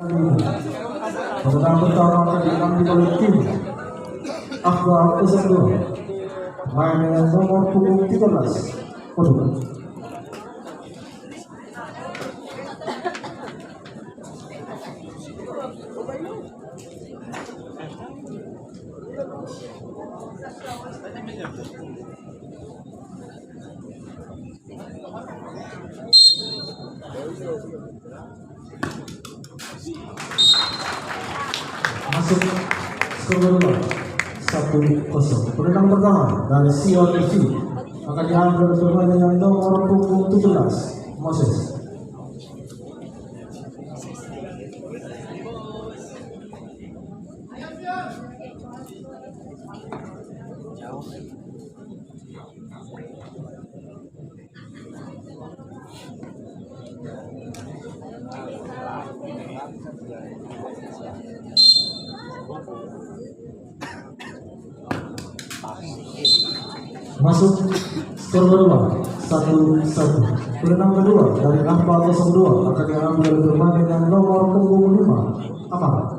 Pemenang pertama akan diambil oleh tim Akbar S2 main dengan nomor punggung 13 Portugal. Masuk skor kedua 1-0. Pemenang pertama dari Sion FC akan diambil pemain dengan nomor punggung 17 Moses. Masuk skor kedua 1-1. Pemenang kedua dari Akbar 02 akan diambil pemain dengan nomor punggung 5 Amar.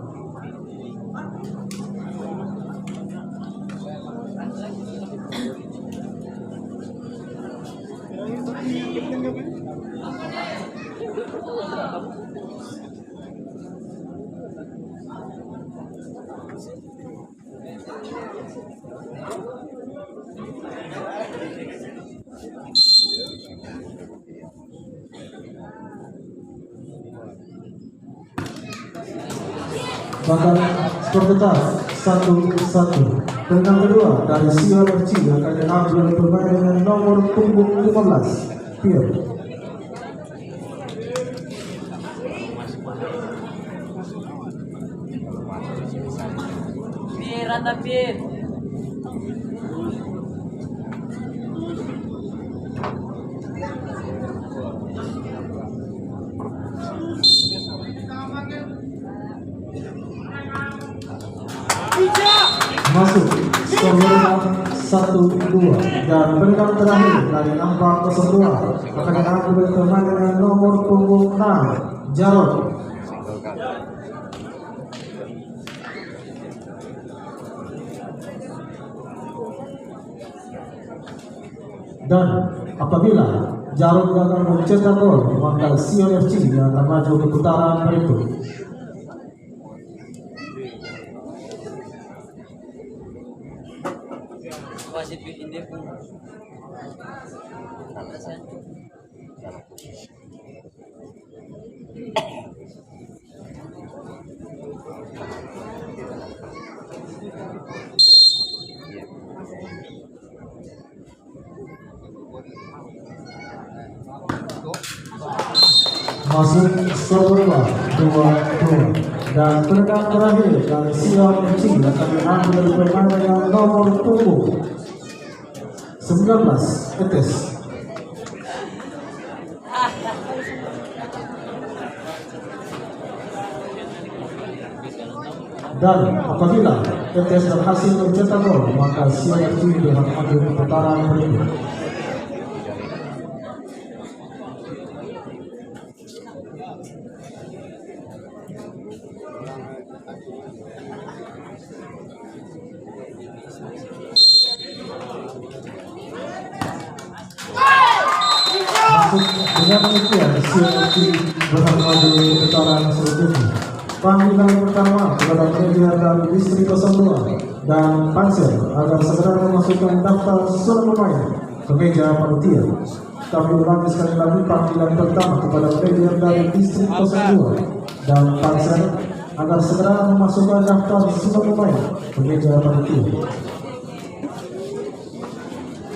Bahkan skor tetap 1-1. Pemenang kedua dari Sion FC akan diambil pemain dengan nomor punggung 15 Pierre. Masuk skor kedua 1-2 dan pemenang terakhir dari Akbar 02 akan diambil pemain dengan nomor punggung 6 Jarod. Dan apabila Jarod gagal mencetak gol, maka Sion FC akan maju ke putaran berikut. Masuk skor kedua 2-2 dan pemenang terakhir dari Sion FC akan diambil pemain dengan nomor punggung 19 Etes. Dan apabila Etes berhasil mencetak gol, maka Sion FC akan maju ke putaran berikut. Dengan demikian, Sion FC berhak maju putaran selanjutnya. Panggilan pertama kepada Premier dan Distrik 02 dan Pansel agar segera memasukkan daftar susunan pemain ke meja panitia. Kami ulangi sekali lagi, panggilan pertama kepada Premier dari Distrik 02 dan Pansel agar segera memasukkan daftar susunan pemain ke meja panitia.